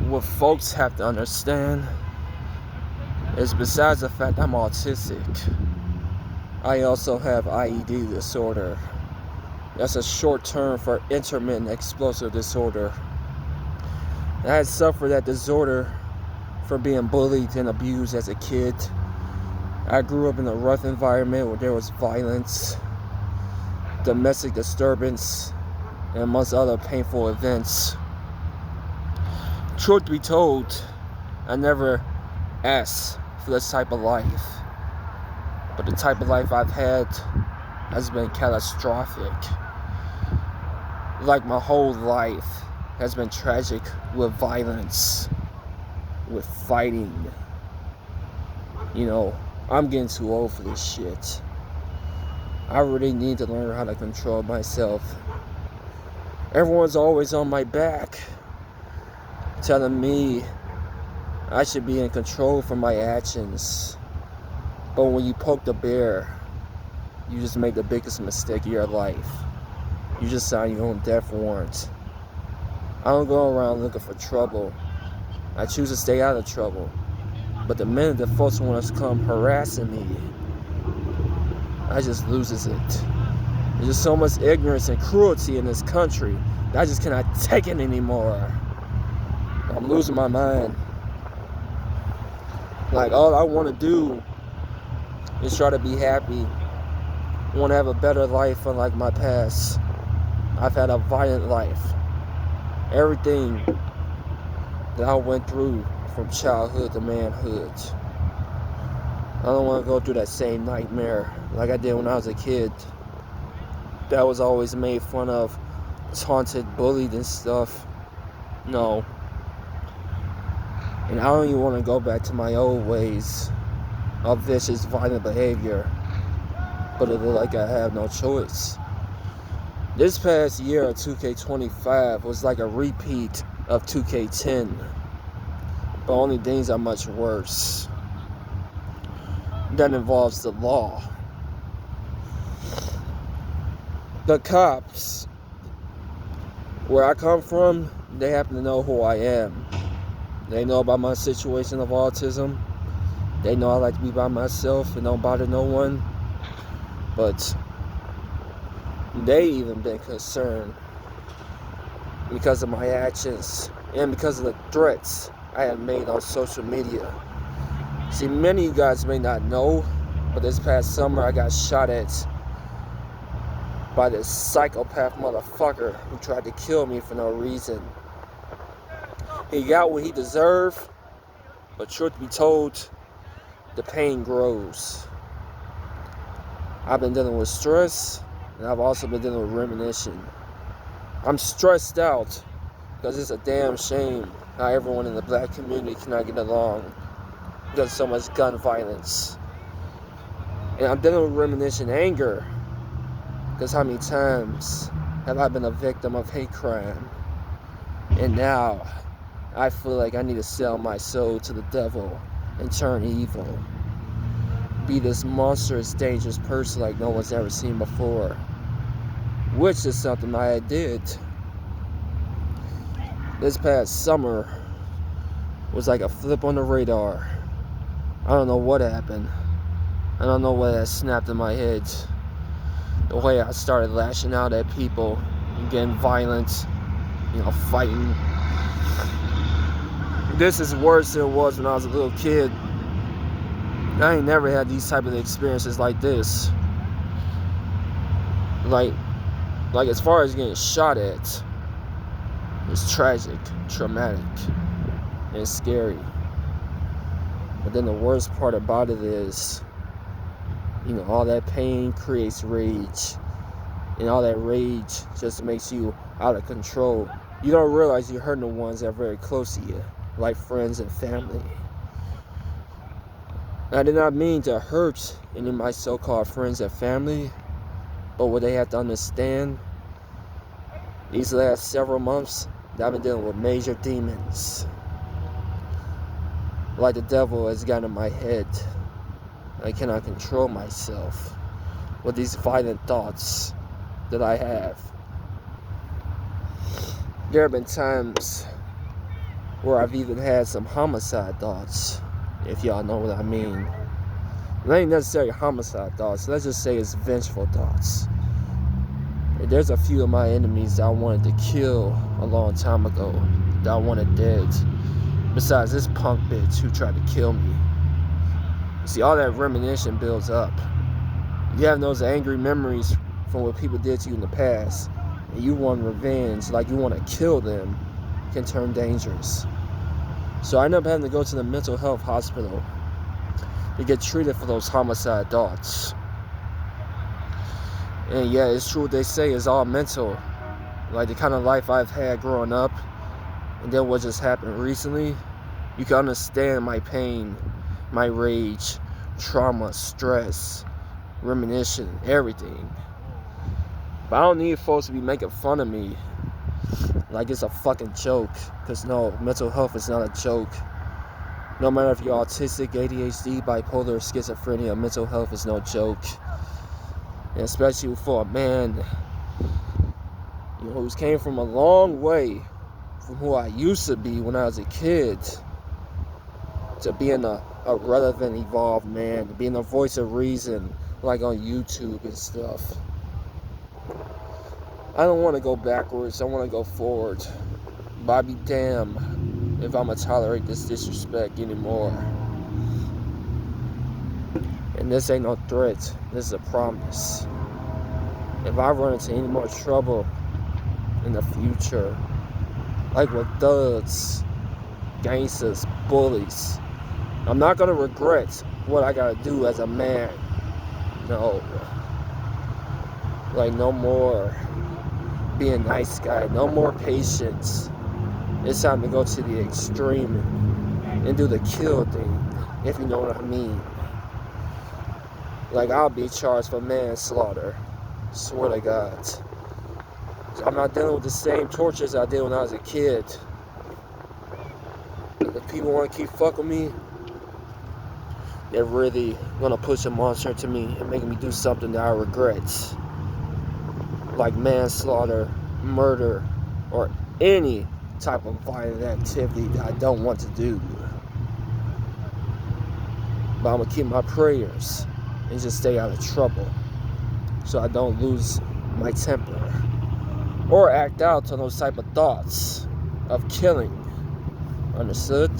what folks have to understand is, besides the fact I'm autistic, I also have IED disorder. That's a short term for intermittent explosive disorder. I had suffered that disorder from being bullied and abused as a kid. I grew up in a rough environment where there was violence, domestic disturbance, and amongst other painful events. Truth be told, I never asked for this type of life, but the type of life I've had has been catastrophic. Like, my whole life has been tragic, with violence, with fighting. You know, I'm getting too old for this shit. I really need to learn how to control myself. Everyone's always on my back, telling me I should be in control for my actions. But when you poke the bear, you just make the biggest mistake of your life. You just sign your own death warrant. I don't go around looking for trouble. I choose to stay out of trouble. But the minute the folks want to come harassing me, I just loses it. There's just so much ignorance and cruelty in this country that I just cannot take it anymore. I'm losing my mind. Like, all I want to do is try to be happy. I want to have a better life unlike my past. I've had a violent life. Everything that I went through from childhood to manhood, I don't want to go through that same nightmare like I did when I was a kid. That was always made fun of, taunted, bullied and stuff. No. And I don't even want to go back to my old ways of vicious, violent behavior. But it looked like I have no choice. This past year of 2K25 was like a repeat of 2K10. But only things are much worse. That involves the law. The cops, where I come from, they happen to know who I am. They know about my situation of autism. They know I like to be by myself and don't bother no one. But they even been concerned because of my actions and because of the threats I have made on social media. See, many of you guys may not know, but this past summer I got shot at by this psychopath motherfucker who tried to kill me for no reason. He got what he deserved, but truth be told, the pain grows. I've been dealing with stress, and I've also been dealing with rumination. I'm stressed out because it's a damn shame how everyone in the black community cannot get along because of so much gun violence. And I'm dealing with rumination anger because how many times have I been a victim of hate crime? And now I feel like I need to sell my soul to the devil and turn evil. Be this monstrous, dangerous person like no one's ever seen before. Which is something I did. This past summer was like a flip on the radar. I don't know what happened. I don't know what that snapped in my head. The way I started lashing out at people and getting violent, fighting. This is worse than it was when I was a little kid. I ain't never had these type of experiences like this. Like as far as getting shot at, it's tragic, traumatic, and scary. But then the worst part about it is, all that pain creates rage. And all that rage just makes you out of control. You don't realize you're hurting the ones that are very close to you, like friends and family. I did not mean to hurt any of my so-called friends and family, but what they have to understand, these last several months, I've been dealing with major demons. Like the devil has gotten in my head. I cannot control myself with these violent thoughts that I have. There have been times where I've even had some homicide thoughts, if y'all know what I mean. It ain't necessarily homicide thoughts. Let's just say it's vengeful thoughts. And there's a few of my enemies that I wanted to kill a long time ago, that I wanted dead. Besides this punk bitch who tried to kill me. See, all that rumination builds up. You have those angry memories from what people did to you in the past, and you want revenge, like you want to kill them, can turn dangerous. So I ended up having to go to the mental health hospital to get treated for those homicide thoughts. And yeah, it's true what they say, it's all mental. Like the kind of life I've had growing up, and then what just happened recently, you can understand my pain, my rage, trauma, stress, rumination, everything. But I don't need folks to be making fun of me like it's a fucking joke. Because no, mental health is not a joke. No matter if you're autistic, ADHD, bipolar, schizophrenia, mental health is no joke. And especially for a man, you know, who's came from a long way from who I used to be when I was a kid, to being a relevant, evolved man, to being a voice of reason, like on YouTube and stuff. I don't want to go backwards, I want to go forward. But I'd be damned if I'm going to tolerate this disrespect anymore. And this ain't no threat, this is a promise. If I run into any more trouble in the future, like with thugs, gangsters, bullies, I'm not going to regret what I got to do as a man. No. Like, no more being a nice guy, no more patience. It's time to go to the extreme and do the kill thing, if you know what I mean. Like, I'll be charged for manslaughter, swear to God. So I'm not dealing with the same tortures I did when I was a kid. If people want to keep fucking me, they're really gonna push a monster to me and make me do something that I regret. Like manslaughter, murder, or any type of violent activity that I don't want to do. But I'm gonna keep my prayers and just stay out of trouble, so I don't lose my temper or act out on those type of thoughts of killing. Understood?